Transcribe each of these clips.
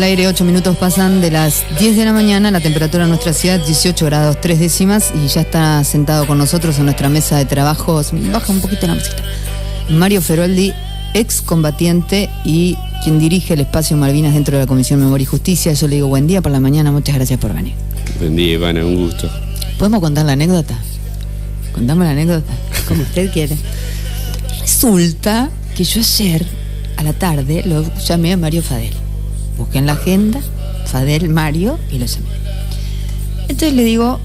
Al aire, 8 minutos pasan de las 10 de la mañana, la temperatura en nuestra ciudad 18 grados 3 décimas y ya está sentado con nosotros en nuestra mesa de trabajo. Baja un poquito la música. Mario Feroldi, excombatiente y quien dirige el espacio Malvinas dentro de la Comisión Memoria y Justicia. Yo le digo buen día por la mañana, muchas gracias por venir. Buen día, Ivana, un gusto. ¿Podemos contar la anécdota? Contamos la anécdota, como usted quiere. Resulta que yo ayer a la tarde lo llamé a Mario Fadel. Busqué en la agenda Fadel, Mario, y lo llamé. Entonces le digo,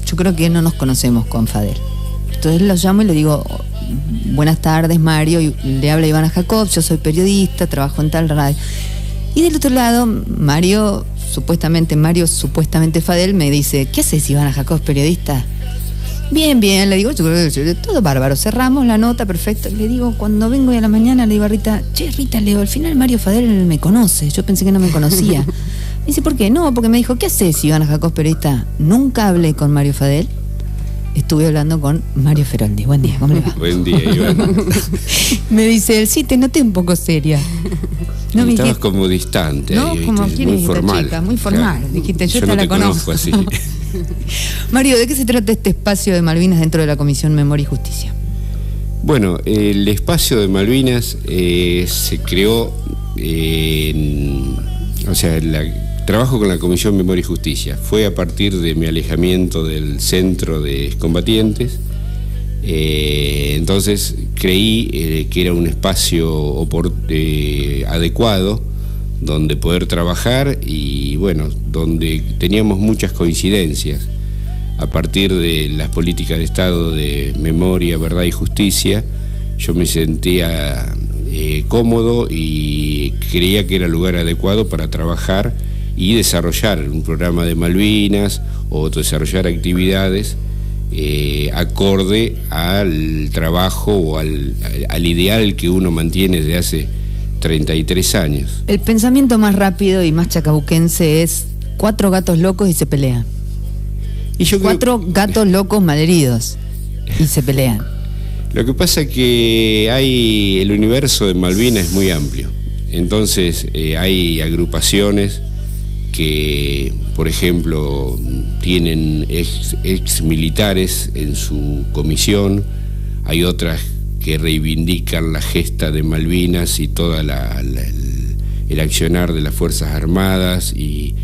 yo creo que no nos conocemos con Fadel. Entonces lo llamo y le digo, buenas tardes, Mario, y le habla Ivana Jacob, yo soy periodista, trabajo en tal radio. Y del otro lado, Mario, supuestamente Fadel, me dice, ¿qué haces, Ivana Jacob, periodista? Bien, le digo, yo creo que todo bárbaro, cerramos la nota, perfecto. Le digo, cuando vengo hoy a la mañana, le digo a Rita, che, Rita, le digo, al final Mario Fadel me conoce, yo pensé que no me conocía. Me dice, ¿por qué? No, porque me dijo, ¿qué haces, Ivana Jacob, periodista? Nunca hablé con Mario Fadel, estuve hablando con Mario Feroldi. Buen día, ¿cómo le va? Buen día, Ivana. Me dice él, sí, te noté un poco seria. No, estabas como distante, ¿no? ahí, Como ¿viste? Muy formal. Chica, muy formal. Claro. Dijiste, yo no la conozco así. Mario, ¿de qué se trata este espacio de Malvinas dentro de la Comisión Memoria y Justicia? Bueno, el espacio de Malvinas se creó, trabajo con la Comisión Memoria y Justicia. Fue a partir de mi alejamiento del centro de excombatientes. Entonces creí que era un espacio adecuado donde poder trabajar y bueno, donde teníamos muchas coincidencias a partir de las políticas de Estado de memoria, verdad y justicia. Yo me sentía cómodo y creía que era el lugar adecuado para trabajar y desarrollar un programa de Malvinas o desarrollar actividades acorde al trabajo o al ideal que uno mantiene desde hace 33 años. El pensamiento más rápido y más chacabuquense es 4 gatos locos y se pelean. Y yo 4 gatos locos malheridos y se pelean. Lo que pasa es que el universo de Malvinas es muy amplio. Entonces hay agrupaciones que, por ejemplo, tienen ex militares en su comisión. Hay otras que reivindican la gesta de Malvinas y todo el accionar de las Fuerzas Armadas, y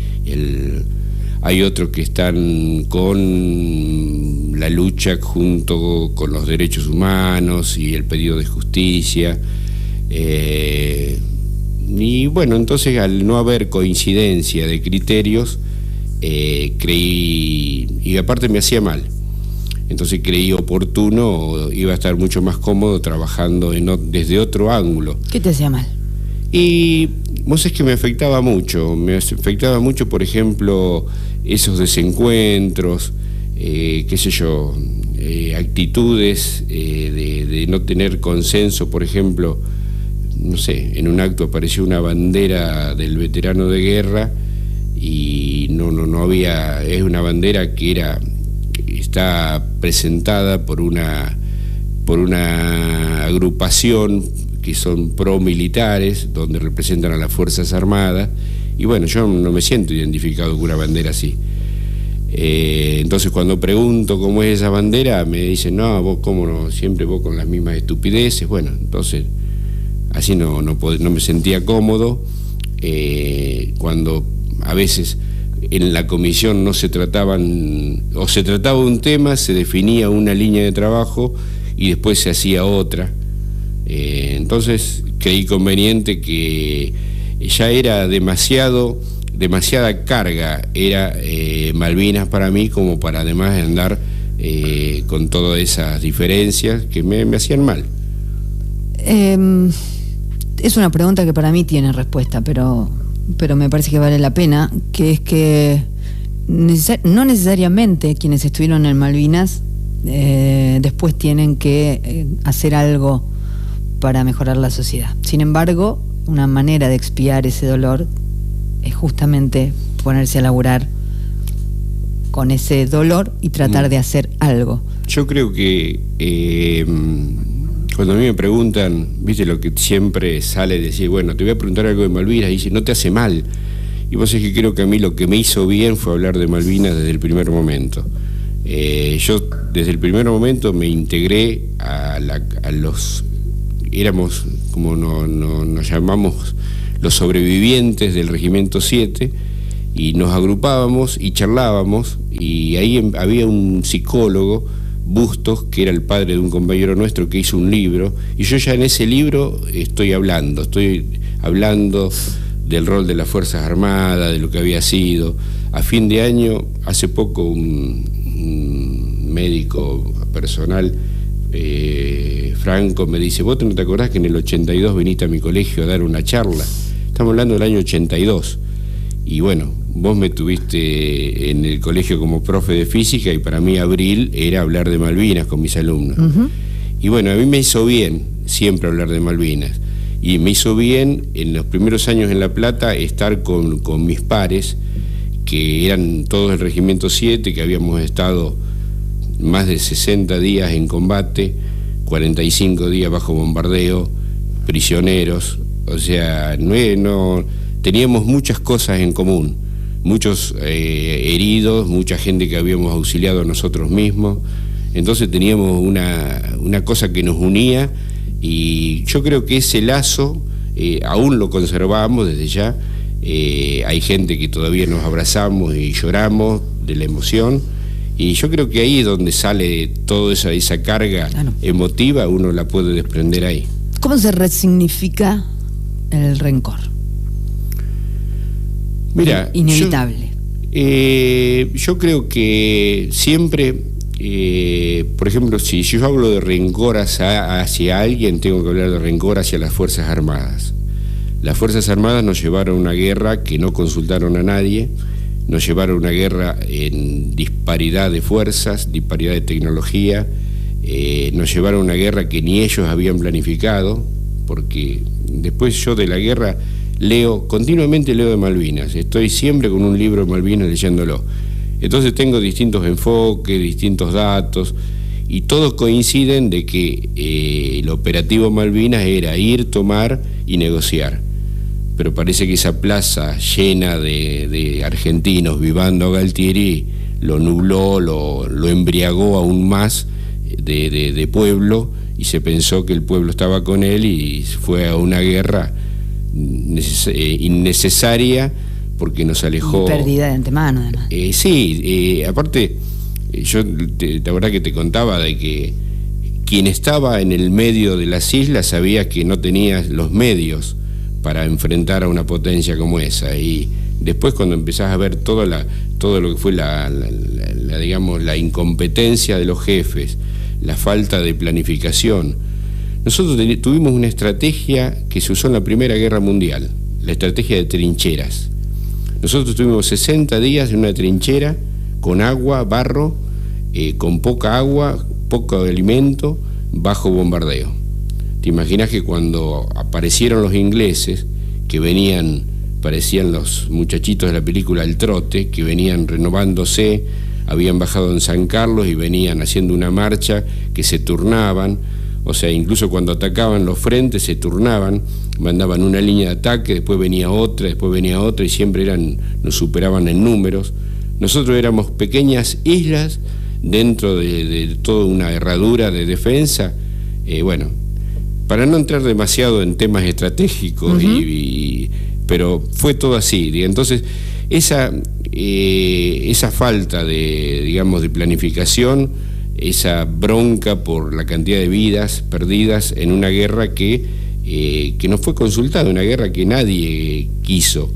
hay otros que están con la lucha junto con los derechos humanos y el pedido de justicia. Y bueno, entonces al no haber coincidencia de criterios, creí, y aparte me hacía mal. Entonces creí oportuno, iba a estar mucho más cómodo trabajando desde otro ángulo. ¿Qué te hacía mal? Y vos es que me afectaba mucho, por ejemplo, esos desencuentros, qué sé yo, actitudes de no tener consenso. Por ejemplo, no sé, en un acto apareció una bandera del veterano de guerra y no había, es una bandera que está presentada por una agrupación que son pro-militares, donde representan a las Fuerzas Armadas, y bueno, yo no me siento identificado con una bandera así. Entonces cuando pregunto cómo es esa bandera, me dicen, no, vos cómo no, siempre vos con las mismas estupideces. Bueno, entonces así no me sentía cómodo. Cuando a veces en la comisión no se trataban, o se trataba un tema, se definía una línea de trabajo y después se hacía otra. Entonces creí conveniente que ya era demasiada carga, era Malvinas para mí, como para además andar con todas esas diferencias que me hacían mal. Es una pregunta que para mí tiene respuesta, pero me parece que vale la pena, que es que no necesariamente quienes estuvieron en Malvinas después tienen que hacer algo para mejorar la sociedad. Sin embargo, una manera de expiar ese dolor es justamente ponerse a laburar con ese dolor y tratar de hacer algo. Yo creo que cuando a mí me preguntan, viste lo que siempre sale decir, bueno, te voy a preguntar algo de Malvinas, y dice, no te hace mal. Y vos sabés que creo que a mí lo que me hizo bien fue hablar de Malvinas desde el primer momento. Yo desde el primer momento me integré a los... Éramos, como nos llamamos, los sobrevivientes del Regimiento 7, y nos agrupábamos y charlábamos, y ahí había un psicólogo, Bustos, que era el padre de un compañero nuestro que hizo un libro, y yo ya en ese libro estoy hablando del rol de las Fuerzas Armadas, de lo que había sido. A fin de año, hace poco, un médico personal, Franco, me dice: ¿vos no te acordás que en el 82 viniste a mi colegio a dar una charla? Estamos hablando del año 82. Y bueno, vos me tuviste en el colegio como profe de física, y para mí abril era hablar de Malvinas con mis alumnos. Y bueno, a mí me hizo bien siempre hablar de Malvinas. Y me hizo bien en los primeros años en La Plata estar con mis pares, que eran todos del Regimiento 7, que habíamos estado más de 60 días en combate, 45 días bajo bombardeo, prisioneros. O sea, no teníamos muchas cosas en común, muchos heridos, mucha gente que habíamos auxiliado a nosotros mismos. Entonces teníamos una cosa que nos unía, y yo creo que ese lazo aún lo conservamos desde ya. Hay gente que todavía nos abrazamos y lloramos de la emoción, y yo creo que ahí es donde sale toda esa carga emotiva, uno la puede desprender ahí. ¿Cómo se resignifica el rencor? Mira, inevitable. Yo creo que siempre, por ejemplo, si yo hablo de rencor hacia alguien, tengo que hablar de rencor hacia las Fuerzas Armadas. Las Fuerzas Armadas nos llevaron a una guerra que no consultaron a nadie, nos llevaron a una guerra en disparidad de fuerzas, disparidad de tecnología, nos llevaron a una guerra que ni ellos habían planificado, porque después yo de la guerra continuamente leo de Malvinas, estoy siempre con un libro de Malvinas leyéndolo. Entonces tengo distintos enfoques, distintos datos, y todos coinciden de que el operativo Malvinas era ir, tomar y negociar. Pero parece que esa plaza llena de argentinos vivando a Galtieri lo nubló, lo embriagó aún más de pueblo, y se pensó que el pueblo estaba con él, y fue a una guerra innecesaria, porque nos alejó. Y perdida de antemano, además. Sí, aparte, yo la verdad que te contaba de que quien estaba en el medio de las islas sabía que no tenía los medios para enfrentar a una potencia como esa, y después cuando empezás a ver todo lo que fue digamos, la incompetencia de los jefes, la falta de planificación. Nosotros tuvimos una estrategia que se usó en la Primera Guerra Mundial, la estrategia de trincheras. Nosotros tuvimos 60 días en una trinchera, con agua, barro, con poca agua, poco alimento, bajo bombardeo. Te imaginas que cuando aparecieron los ingleses, que parecían los muchachitos de la película El Trote, que venían renovándose, habían bajado en San Carlos y venían haciendo una marcha, que se turnaban. O sea, incluso cuando atacaban los frentes se turnaban, mandaban una línea de ataque, después venía otra, y siempre nos superaban en números. Nosotros éramos pequeñas islas dentro de toda una herradura de defensa. Bueno, para no entrar demasiado en temas estratégicos, pero fue todo así. Entonces, esa falta de planificación, esa bronca por la cantidad de vidas perdidas en una guerra que no fue consultada, una guerra que nadie quiso.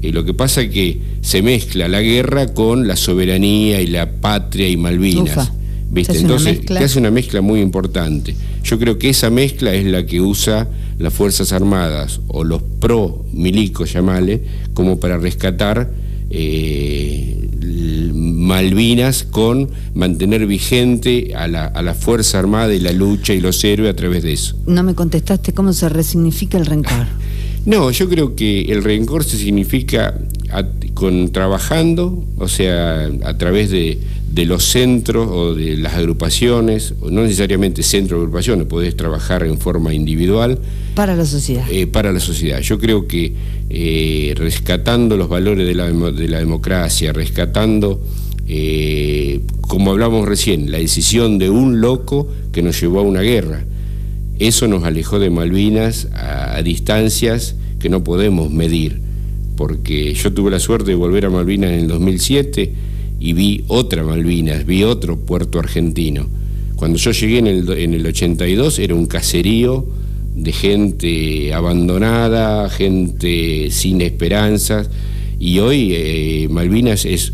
Lo que pasa es que se mezcla la guerra con la soberanía y la patria y Malvinas. ¿Viste? Entonces, que hace una mezcla muy importante. Yo creo que esa mezcla es la que usa las Fuerzas Armadas, o los pro-milicos, llamale, como para rescatar Malvinas, con mantener vigente a la Fuerza Armada y la lucha y los héroes a través de eso. No me contestaste cómo se resignifica el rencor. No, yo creo que el rencor se significa trabajando, o sea, a través de los centros o de las agrupaciones, o no necesariamente centros de agrupaciones, podés trabajar en forma individual. Para la sociedad. Para la sociedad. Yo creo que rescatando los valores de la democracia, rescatando, como hablamos recién, la decisión de un loco que nos llevó a una guerra. Eso nos alejó de Malvinas a distancias que no podemos medir, porque yo tuve la suerte de volver a Malvinas en el 2007 y vi otra Malvinas, vi otro puerto argentino. Cuando yo llegué en el 82 era un caserío de gente abandonada, gente sin esperanzas, y hoy Malvinas es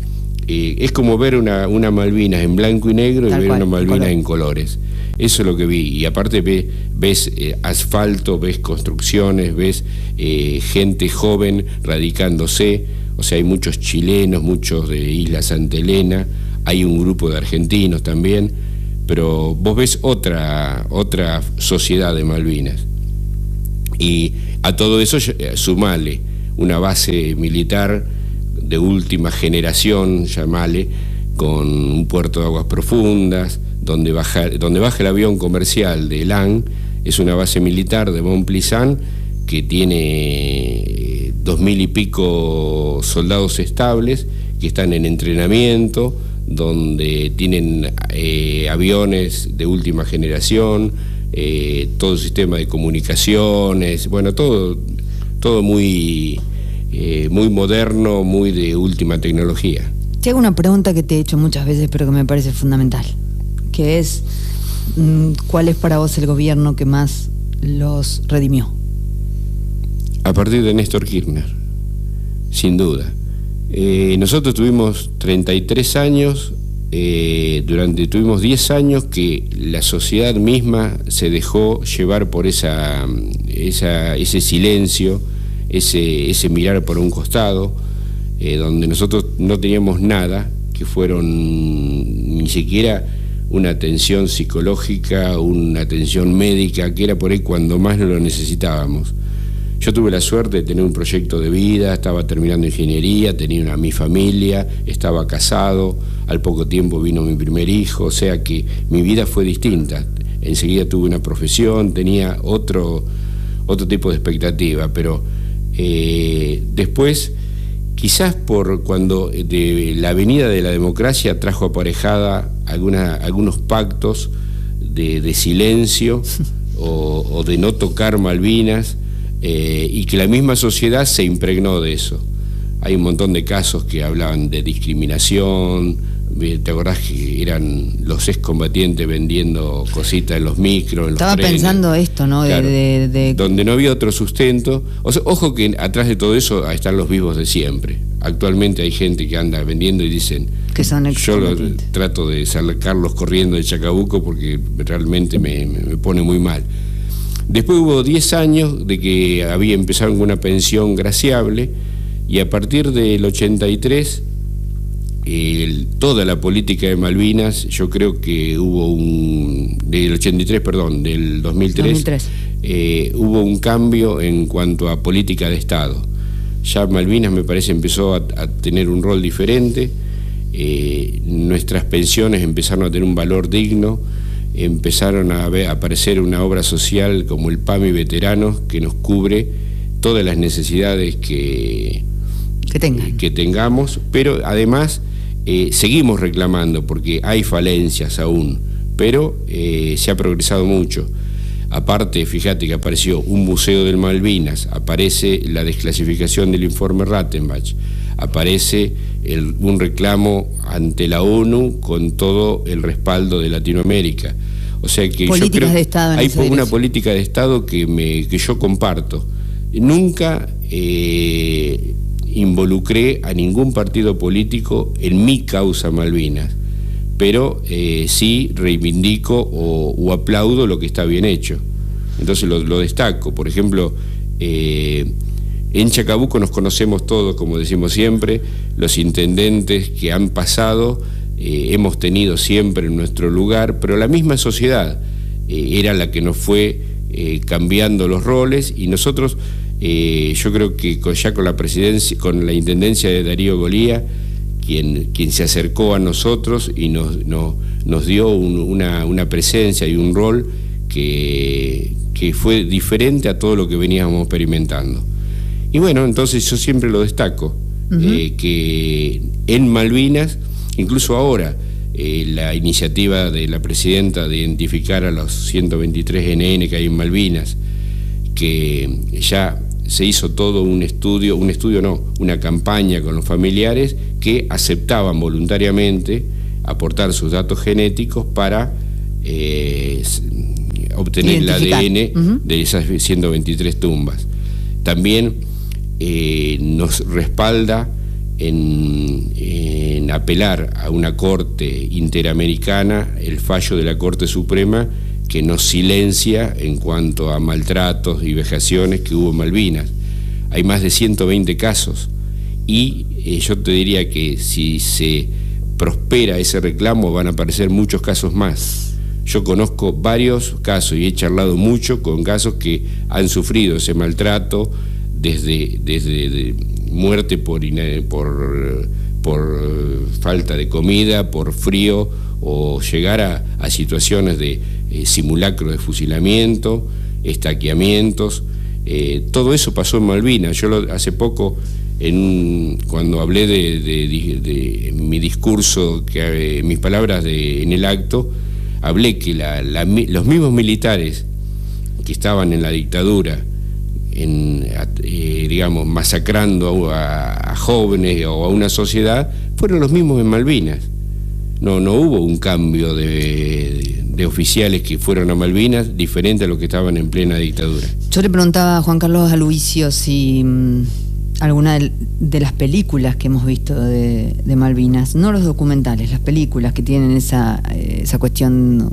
como ver una Malvinas en blanco y negro y ver una Malvinas en colores. Eso es lo que vi, y aparte ves asfalto, ves construcciones, ves gente joven radicándose, o sea, hay muchos chilenos, muchos de Isla Santa Elena, hay un grupo de argentinos también, pero vos ves otra sociedad de Malvinas. Y a todo eso sumale una base militar de última generación, llamale, con un puerto de aguas profundas, donde baja el avión comercial de LAN, es una base militar de Montplissan que tiene 2000 y pico soldados estables que están en entrenamiento, donde tienen aviones de última generación, todo el sistema de comunicaciones, bueno, todo muy moderno, muy de última tecnología. Te hago una pregunta que te he hecho muchas veces, pero que me parece fundamental, que es, ¿cuál es para vos el gobierno que más los redimió? A partir de Néstor Kirchner, sin duda. Nosotros tuvimos 33 años, tuvimos 10 años que la sociedad misma se dejó llevar por ese silencio, ese mirar por un costado, donde nosotros no teníamos nada, que fueron ni siquiera una atención psicológica, una atención médica, que era por ahí cuando más lo necesitábamos. Yo tuve la suerte de tener un proyecto de vida, estaba terminando ingeniería, tenía mi familia, estaba casado, al poco tiempo vino mi primer hijo, o sea que mi vida fue distinta. Enseguida tuve una profesión, tenía otro tipo de expectativa, pero después, quizás por cuando de la venida de la democracia trajo aparejada algunos pactos de silencio o de no tocar Malvinas, y que la misma sociedad se impregnó de eso. Hay un montón de casos que hablaban de discriminación. ¿Te acordás que eran los excombatientes vendiendo cositas en los micros, en los trenes? Estaba pensando esto, ¿no? Claro, donde no había otro sustento. O sea, ojo que atrás de todo eso están los vivos de siempre. Actualmente hay gente que anda vendiendo y dicen que son yo trato de sacarlos corriendo de Chacabuco porque realmente me pone muy mal. Después hubo 10 años de que había empezado con una pensión graciable, y a partir del 83, toda la política de Malvinas, yo creo que hubo del 2003, hubo un cambio en cuanto a política de Estado. Ya Malvinas, me parece, empezó a tener un rol diferente, nuestras pensiones empezaron a tener un valor digno, empezaron a aparecer una obra social como el PAMI Veteranos, que nos cubre todas las necesidades que tengamos, pero además seguimos reclamando, porque hay falencias aún, pero se ha progresado mucho. Aparte, fíjate que apareció un museo del Malvinas, aparece la desclasificación del informe Rattenbach, aparece un reclamo ante la ONU con todo el respaldo de Latinoamérica. O sea que yo creo que hay una política de Estado que yo comparto. Nunca involucré a ningún partido político en mi causa Malvinas, pero sí reivindico o aplaudo lo que está bien hecho. Entonces lo destaco. Por ejemplo, en Chacabuco nos conocemos todos, como decimos siempre, los intendentes que han pasado, hemos tenido siempre en nuestro lugar, pero la misma sociedad era la que nos fue cambiando los roles, y nosotros, yo creo que ya con la presidencia, con la intendencia de Darío Golía, quien se acercó a nosotros y nos dio una presencia y un rol que fue diferente a todo lo que veníamos experimentando. Y bueno, entonces yo siempre lo destaco, que en Malvinas, incluso ahora, la iniciativa de la presidenta de identificar a los 123 NN que hay en Malvinas, que ya se hizo todo una campaña con los familiares que aceptaban voluntariamente aportar sus datos genéticos para obtener el ADN de esas 123 tumbas. También nos respalda en apelar a una corte interamericana el fallo de la Corte Suprema que nos silencia en cuanto a maltratos y vejaciones que hubo en Malvinas. Hay más de 120 casos y yo te diría que si se prospera ese reclamo van a aparecer muchos casos más. Yo conozco varios casos y he charlado mucho con casos que han sufrido ese maltrato desde muerte por falta de comida, por frío, o llegar a situaciones de simulacro de fusilamiento, estaqueamientos. Todo eso pasó en Malvinas. Yo hace poco, cuando hablé de mi discurso, mis palabras en el acto, hablé que los mismos militares que estaban en la dictadura, digamos, masacrando a jóvenes o a una sociedad, fueron los mismos en Malvinas. No hubo un cambio de oficiales que fueron a Malvinas diferente a los que estaban en plena dictadura. Yo le preguntaba a Juan Carlos Aloisio si alguna de las películas que hemos visto de Malvinas, no los documentales, las películas que tienen esa cuestión,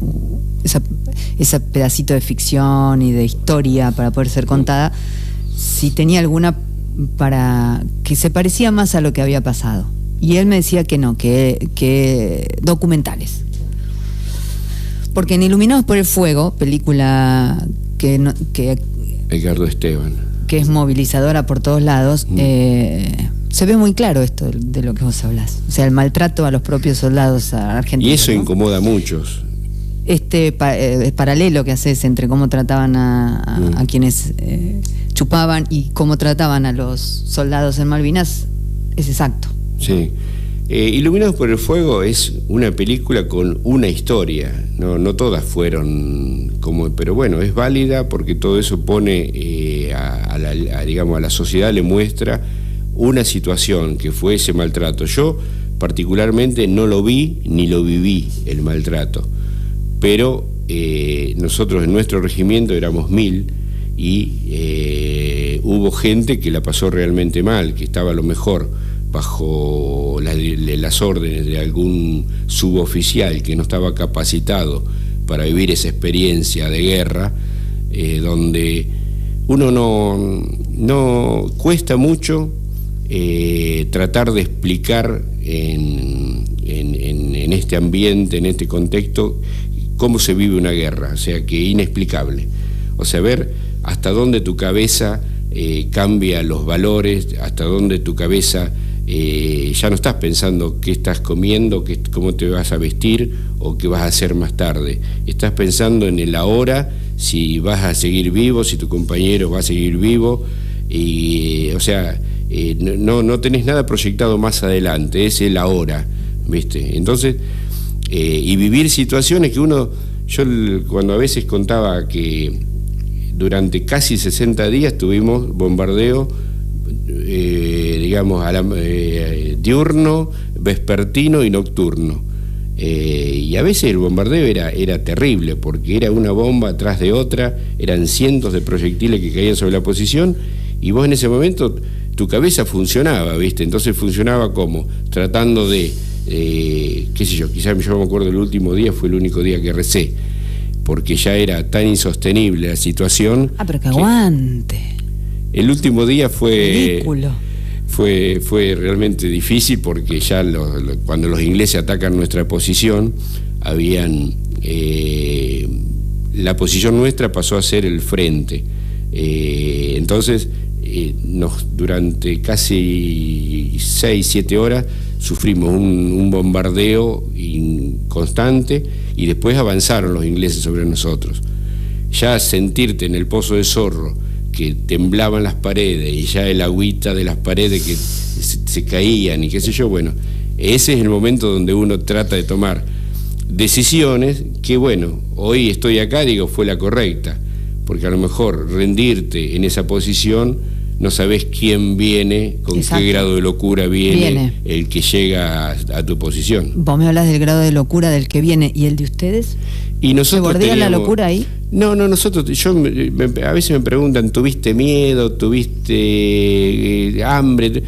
ese pedacito de ficción y de historia para poder ser contada, si tenía alguna para que se parecía más a lo que había pasado. Y él me decía que no, que documentales. Porque en Iluminados por el Fuego, película que Edgardo Esteban, que es movilizadora por todos lados, se ve muy claro esto de lo que vos hablás. O sea, el maltrato a los propios soldados argentinos. Y eso, ¿no?, incomoda a muchos. Paralelo que haces entre cómo trataban a quienes chupaban y cómo trataban a los soldados en Malvinas es exacto. Sí. Iluminados por el Fuego es una película con una historia, no todas fueron pero bueno, es válida porque todo eso pone digamos, a la sociedad le muestra una situación que fue ese maltrato. Yo particularmente no lo vi ni lo viví, el maltrato, pero nosotros en nuestro regimiento éramos 1000 y hubo gente que la pasó realmente mal, que estaba a lo mejor bajo las órdenes de algún suboficial que no estaba capacitado para vivir esa experiencia de guerra, donde uno no cuesta mucho tratar de explicar en este ambiente, en este contexto, cómo se vive una guerra, o sea, que inexplicable. O sea, ver hasta dónde tu cabeza cambia los valores, hasta dónde tu cabeza ya no estás pensando qué estás comiendo, cómo te vas a vestir o qué vas a hacer más tarde. Estás pensando en el ahora, si vas a seguir vivo, si tu compañero va a seguir vivo, y o sea, no tenés nada proyectado más adelante, es el ahora, ¿viste? Entonces, y vivir situaciones que yo cuando a veces contaba que durante casi 60 días tuvimos bombardeo, digamos, diurno, vespertino y nocturno. Y a veces el bombardeo era terrible, porque era una bomba atrás de otra, eran cientos de proyectiles que caían sobre la posición, y vos en ese momento, tu cabeza funcionaba, ¿viste? Entonces funcionaba como, tratando de, qué sé yo, quizás yo me acuerdo el último día, fue el único día que recé, porque ya era tan insostenible la situación. Pero que aguante. El último día fue realmente difícil porque ya cuando los ingleses atacan nuestra posición, la posición nuestra pasó a ser el frente. Entonces, durante casi 6-7 horas sufrimos un bombardeo constante y después avanzaron los ingleses sobre nosotros. Ya sentirte en el Pozo de Zorro, que temblaban las paredes y ya el agüita de las paredes que se caían y qué sé yo, bueno, ese es el momento donde uno trata de tomar decisiones que, bueno, hoy estoy acá, digo, fue la correcta, porque a lo mejor rendirte en esa posición, no sabés quién viene, con Exacto. qué grado de locura viene el que llega a tu posición. Vos me hablas del grado de locura del que viene, ¿y el de ustedes? Y nosotros ¿Se bordea la locura ahí? No, nosotros, a veces me preguntan, ¿tuviste miedo? ¿Tuviste hambre?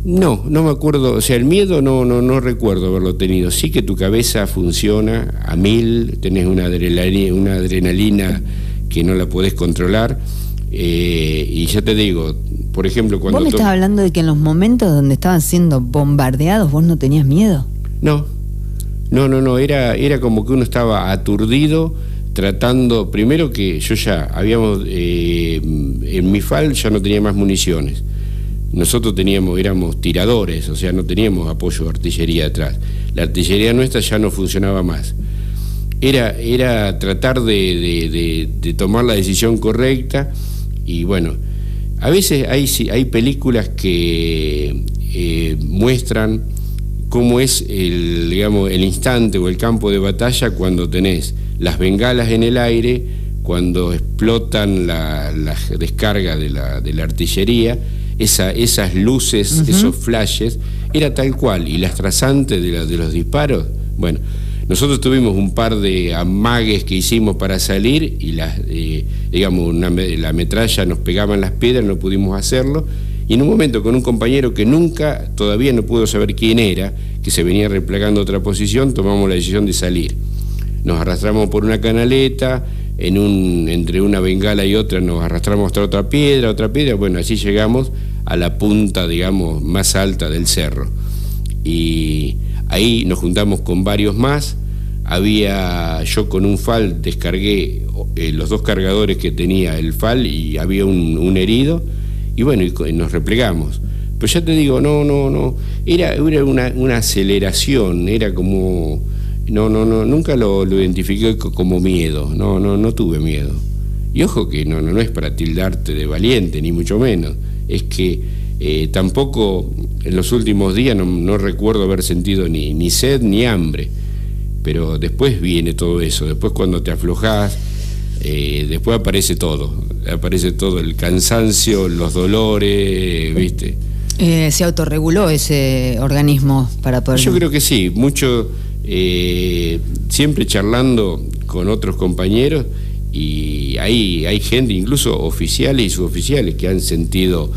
No me acuerdo, o sea, el miedo no recuerdo haberlo tenido. Sí que tu cabeza funciona a 1000, tenés una adrenalina que no la podés controlar, y ya te digo, por ejemplo, cuando... ¿Vos me estás hablando de que en los momentos donde estaban siendo bombardeados vos no tenías miedo? No, era como que uno estaba aturdido, tratando, primero que yo ya en mi FAL ya no tenía más municiones. Nosotros éramos tiradores, o sea, no teníamos apoyo de artillería atrás. La artillería nuestra ya no funcionaba más. Era tratar de tomar la decisión correcta, y bueno, a veces hay películas que muestran cómo es el instante o el campo de batalla cuando tenés las bengalas en el aire, cuando explotan la descarga de la artillería, esas luces, esos flashes, era tal cual, y las trazantes de los disparos, bueno, nosotros tuvimos un par de amagues que hicimos para salir, y la metralla nos pegaba en las piedras, no pudimos hacerlo, y en un momento con un compañero que todavía no pudo saber quién era, que se venía replegando a otra posición, tomamos la decisión de salir. Nos arrastramos por una canaleta, entre una bengala y otra nos arrastramos hasta otra piedra, bueno, así llegamos a la punta, digamos, más alta del cerro. Y ahí nos juntamos con varios más. Yo con un FAL descargué los 2 cargadores que tenía el FAL, y había un herido, y bueno, y nos replegamos. Pero ya te digo, era una aceleración, era como... nunca lo identifiqué como miedo, no tuve miedo. Y ojo que no es para tildarte de valiente, ni mucho menos, es que tampoco en los últimos días no recuerdo haber sentido ni sed ni hambre, pero después viene todo eso, después cuando te aflojás, después aparece todo, el cansancio, los dolores, ¿viste? ¿Se autorreguló ese organismo para poder...? Yo creo que sí, mucho... siempre charlando con otros compañeros, y hay gente, incluso oficiales y suboficiales, que han sentido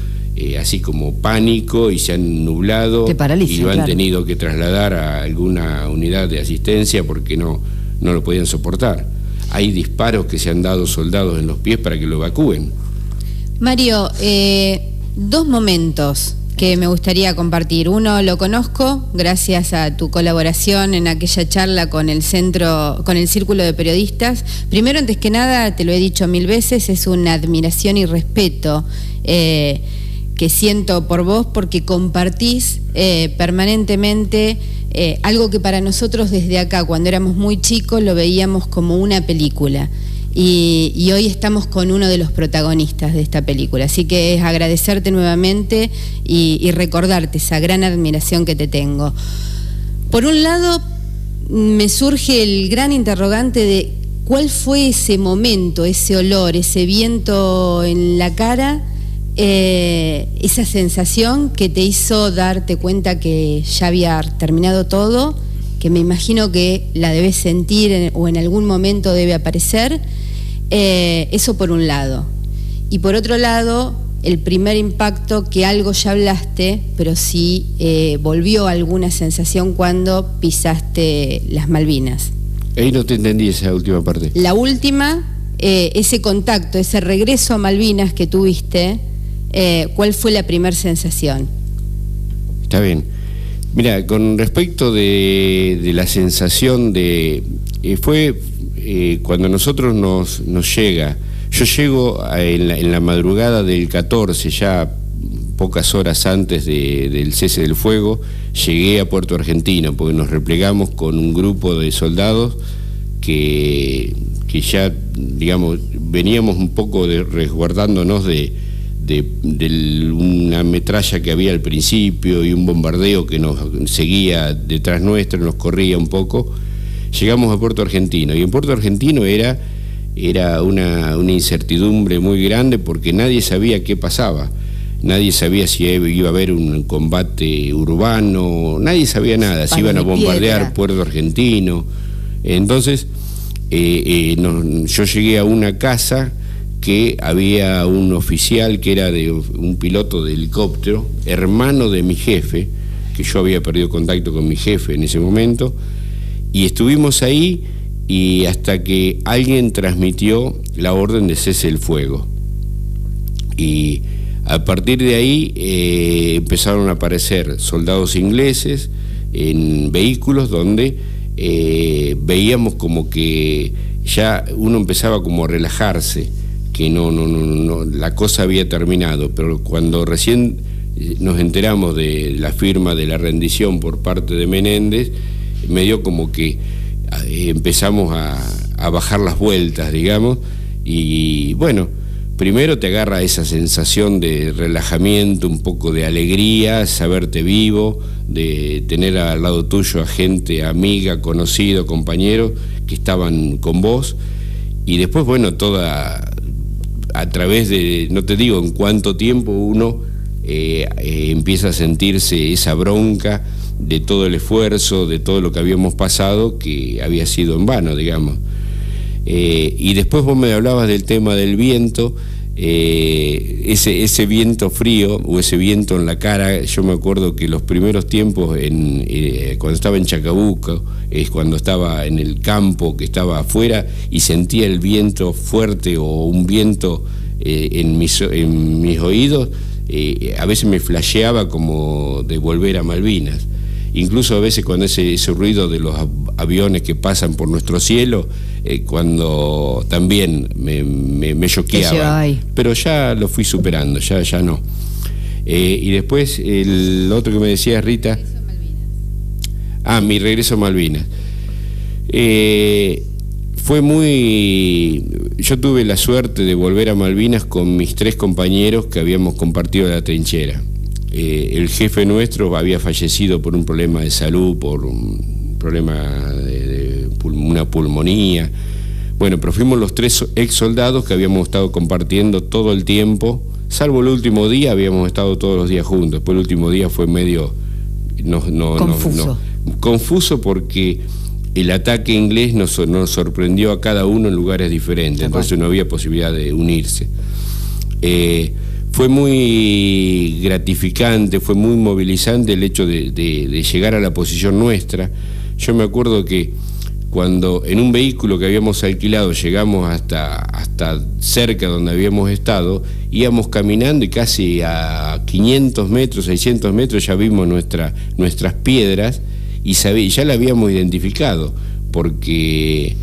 así como pánico y se han nublado, y lo han tenido que trasladar a alguna unidad de asistencia porque no lo podían soportar. Hay disparos que se han dado soldados en los pies para que lo evacúen. Mario, 2 momentos que me gustaría compartir. Uno lo conozco gracias a tu colaboración en aquella charla con el Círculo de Periodistas. Primero, antes que nada, te lo he dicho 1000 veces, es una admiración y respeto que siento por vos, porque compartís permanentemente algo que para nosotros desde acá, cuando éramos muy chicos, lo veíamos como una película. Y hoy estamos con uno de los protagonistas de esta película, así que es agradecerte nuevamente y recordarte esa gran admiración que te tengo. Por un lado, me surge el gran interrogante de cuál fue ese momento, ese olor, ese viento en la cara, esa sensación que te hizo darte cuenta que ya había terminado todo, que me imagino que la debes sentir o en algún momento debe aparecer. Eso por un lado. Y por otro lado, el primer impacto, que algo ya hablaste, pero sí volvió alguna sensación cuando pisaste las Malvinas. Ahí no te entendí esa última parte. La última, ese contacto, ese regreso a Malvinas que tuviste, ¿cuál fue la primera sensación? Está bien. Mira, con respecto de la sensación fue cuando nosotros nos llega, yo llego en la madrugada del 14, ya pocas horas antes del cese del fuego, llegué a Puerto Argentino, porque nos replegamos con un grupo de soldados que ya, digamos, veníamos un poco resguardándonos de una metralla que había al principio y un bombardeo que nos seguía detrás nuestro, nos corría un poco. Llegamos a Puerto Argentino, y en Puerto Argentino era una incertidumbre muy grande porque nadie sabía qué pasaba. Nadie sabía si iba a haber un combate urbano, nadie sabía nada, si iban a bombardear Puerto Argentino. Entonces, yo llegué a una casa que había un oficial que era de un piloto de helicóptero, hermano de mi jefe, que yo había perdido contacto con mi jefe en ese momento, y estuvimos ahí y hasta que alguien transmitió la orden de cese el fuego. Y a partir de ahí empezaron a aparecer soldados ingleses en vehículos donde veíamos como que ya uno empezaba como a relajarse, que no, la cosa había terminado, pero cuando recién nos enteramos de la firma de la rendición por parte de Menéndez, medio como que empezamos a bajar las vueltas, digamos, y bueno, primero te agarra esa sensación de relajamiento, un poco de alegría, saberte vivo, de tener al lado tuyo a gente, amiga, conocido, compañero, que estaban con vos, y después, bueno, a través de, no te digo en cuánto tiempo uno empieza a sentirse esa bronca de todo el esfuerzo, de todo lo que habíamos pasado, que había sido en vano, digamos. Y después vos me hablabas del tema del viento, ese viento frío o ese viento en la cara. Yo me acuerdo que los primeros tiempos cuando estaba en Chacabuco, cuando estaba en el campo, que estaba afuera y sentía el viento fuerte o un viento en mis oídos, a veces me flasheaba como de volver a Malvinas. Incluso a veces cuando ese ruido de los aviones que pasan por nuestro cielo, cuando también me choqueaba. Pero ya lo fui superando, ya no. Y después el otro que me decía Rita... mi regreso a Malvinas. Fue muy... Yo tuve la suerte de volver a Malvinas con mis 3 compañeros que habíamos compartido la trinchera. El jefe nuestro había fallecido por un problema de salud, por un problema de una pulmonía. Bueno, pero fuimos los 3 ex soldados que habíamos estado compartiendo todo el tiempo, salvo el último día, habíamos estado todos los días juntos. Después el último día fue medio... confuso porque el ataque inglés nos sorprendió a cada uno en lugares diferentes, entonces no había posibilidad de unirse. Fue muy gratificante, fue muy movilizante el hecho de llegar a la posición nuestra. Yo me acuerdo que cuando en un vehículo que habíamos alquilado llegamos hasta cerca donde habíamos estado, íbamos caminando y casi a 500 metros, 600 metros ya vimos nuestras piedras y ya la habíamos identificado porque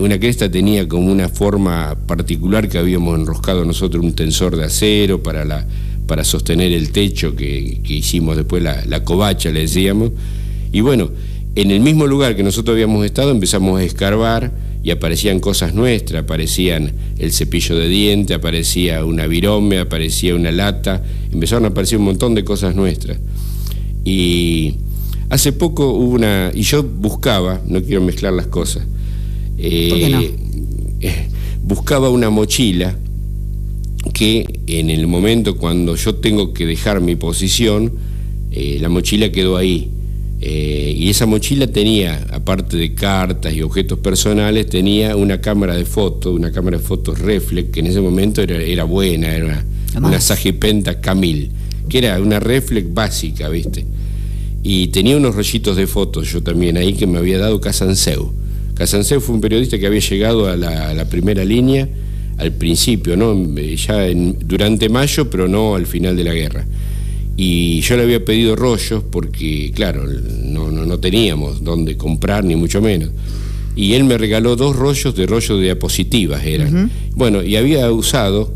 una cresta tenía como una forma particular que habíamos enroscado nosotros un tensor de acero para sostener el techo que hicimos después, la covacha le decíamos. Y bueno, en el mismo lugar que nosotros habíamos estado empezamos a escarbar y aparecían cosas nuestras, aparecían el cepillo de diente, aparecía una virome, aparecía una lata, empezaron a aparecer un montón de cosas nuestras. Y hace poco hubo y yo buscaba, no quiero mezclar las cosas, ¿por qué no? Buscaba una mochila que en el momento cuando yo tengo que dejar mi posición, la mochila quedó ahí. Y esa mochila tenía, aparte de cartas y objetos personales, tenía una cámara de fotos reflex, que en ese momento era buena, era una Sagipenta Camil, que era una reflex básica, ¿viste? Y tenía unos rollitos de fotos yo también ahí que me había dado Casanseu. Casanseu fue un periodista que había llegado a la primera línea al principio, ¿no? Durante mayo, pero no al final de la guerra. Y yo le había pedido rollos porque, claro, no teníamos dónde comprar, ni mucho menos. Y él me regaló 2 rollos de diapositivas, eran. Bueno, y había usado,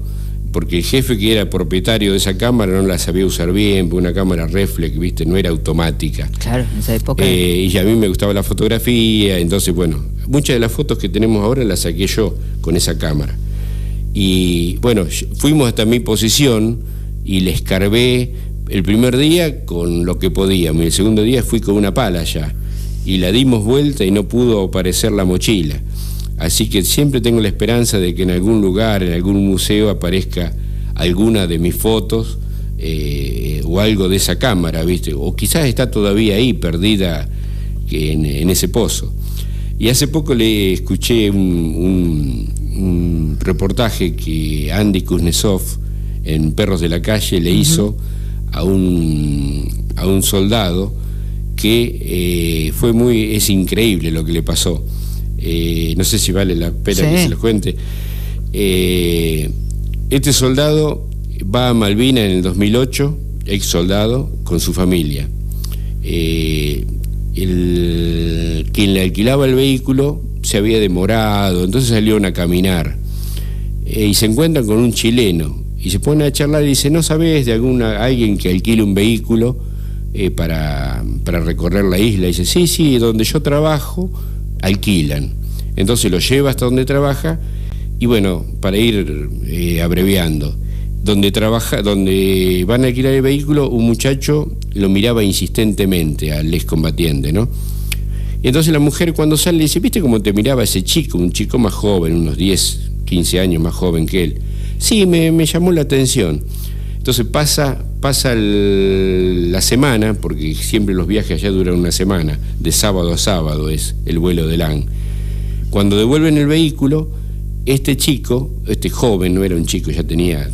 porque el jefe que era propietario de esa cámara no la sabía usar bien, porque una cámara reflex, ¿viste? No era automática. Claro, en esa época. Y a mí me gustaba la fotografía, entonces, bueno, muchas de las fotos que tenemos ahora las saqué yo con esa cámara. Y bueno, fuimos hasta mi posición y le escarbé el primer día con lo que podíamos, y el segundo día fui con una pala ya, y la dimos vuelta y no pudo aparecer la mochila. Así que siempre tengo la esperanza de que en algún lugar, en algún museo, aparezca alguna de mis fotos o algo de esa cámara, ¿viste? O quizás está todavía ahí, perdida en ese pozo. Y hace poco le escuché un reportaje que Andy Kuznetsov en Perros de la Calle le hizo a un soldado que es increíble lo que le pasó. No sé si vale la pena que se los cuente. Este soldado va a Malvinas en el 2008, ex soldado, con su familia. Quien le alquilaba el vehículo se había demorado, entonces salieron a caminar y se encuentran con un chileno y se ponen a charlar y dice: ¿no sabes de alguien que alquile un vehículo para recorrer la isla? Y dice: sí, donde yo trabajo alquilan. Entonces lo lleva hasta donde trabaja y bueno, para ir abreviando, donde van a alquilar el vehículo, un muchacho lo miraba insistentemente al excombatiente, ¿no? Y entonces la mujer cuando sale le dice: ¿viste cómo te miraba ese chico? Un chico más joven, unos 10, 15 años más joven que él. Sí, me llamó la atención. Entonces pasa la semana, porque siempre los viajes allá duran una semana, de sábado a sábado es el vuelo de LAN. Cuando devuelven el vehículo, este joven, no era un chico, ya tenía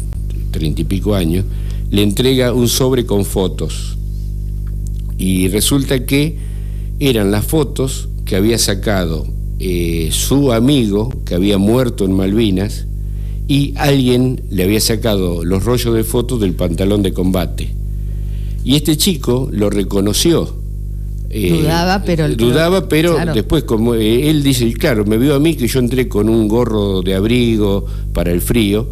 30 y pico años, le entrega un sobre con fotos. Y resulta que eran las fotos que había sacado su amigo, que había muerto en Malvinas, y alguien le había sacado los rollos de fotos del pantalón de combate. Y este chico lo reconoció. Dudaba, pero claro. Después, como él dice, claro, me vio a mí que yo entré con un gorro de abrigo para el frío,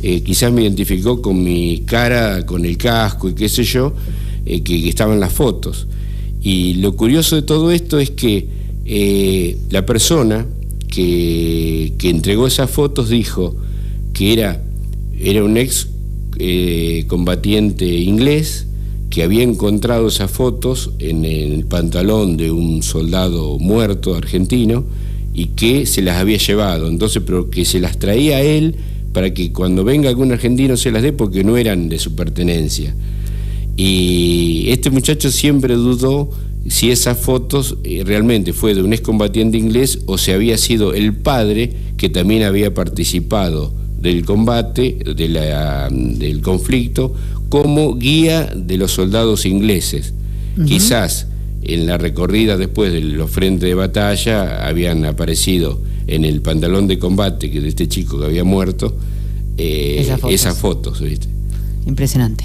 quizás me identificó con mi cara, con el casco y qué sé yo, que estaban las fotos. Y lo curioso de todo esto es que la persona que entregó esas fotos dijo que era un ex combatiente inglés que había encontrado esas fotos en el pantalón de un soldado muerto argentino y que se las había llevado, entonces, pero que se las traía a él para que cuando venga algún argentino se las dé porque no eran de su pertenencia. Y este muchacho siempre dudó si esas fotos realmente fue de un excombatiente inglés o si había sido el padre que también había participado del combate, del conflicto, como guía de los soldados ingleses. Quizás en la recorrida después de los frentes de batalla habían aparecido en el pantalón de combate de este chico que había muerto esas fotos, ¿viste? Impresionante.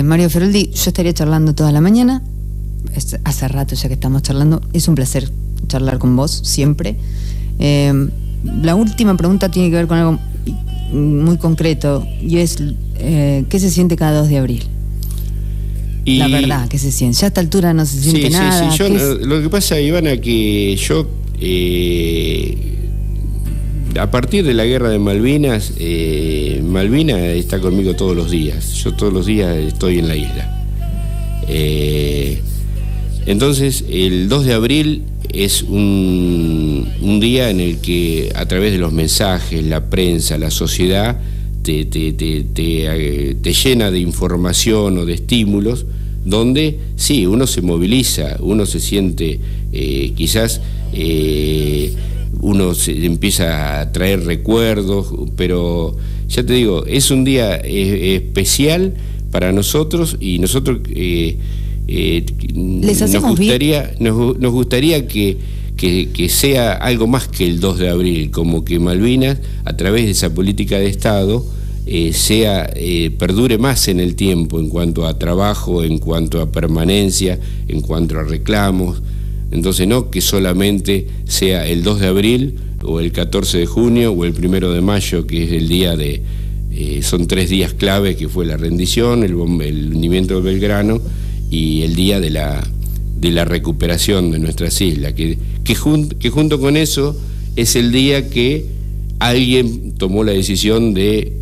Mario Feroldi, yo estaría charlando toda la mañana. Hace rato ya que estamos charlando. Es un placer charlar con vos, siempre. La última pregunta tiene que ver con algo muy concreto y es ¿qué se siente cada 2 de abril? La verdad, ¿qué se siente? Ya a esta altura no se siente nada. Sí. Lo que pasa, Ivana, que yo a partir de la guerra de Malvinas, Malvinas está conmigo todos los días. Yo todos los días estoy en la isla. Entonces, el 2 de abril es un día en el que a través de los mensajes, la prensa, la sociedad te llena de información o de estímulos donde sí, uno se moviliza, uno se siente quizás uno se empieza a traer recuerdos, pero ya te digo, es un día especial para nosotros y nosotros nos gustaría que sea algo más que el 2 de abril, como que Malvinas, a través de esa política de Estado, perdure más en el tiempo en cuanto a trabajo, en cuanto a permanencia, en cuanto a reclamos. Entonces no que solamente sea el 2 de abril o el 14 de junio o el 1 de mayo, que es el día son 3 días clave, que fue la rendición, el hundimiento de Belgrano y el día de la recuperación de nuestras islas, que que junto con eso es el día que alguien tomó la decisión de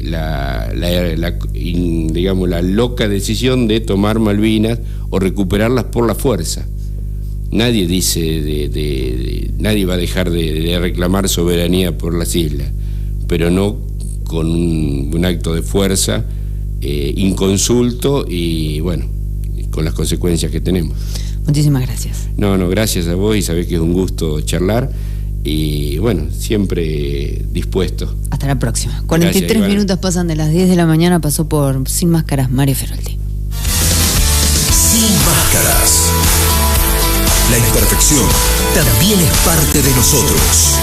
digamos, la loca decisión de tomar Malvinas o recuperarlas por la fuerza. Nadie dice nadie va a dejar de reclamar soberanía por las islas, pero no con un acto de fuerza inconsulto y bueno, con las consecuencias que tenemos. Muchísimas gracias. No, gracias a vos, y sabés que es un gusto charlar y bueno, siempre dispuesto. Hasta la próxima. 43 gracias, minutos pasan de las 10 de la mañana, pasó por Sin Máscaras, Mario Feroldi. Sin Máscaras. La imperfección también es parte de nosotros.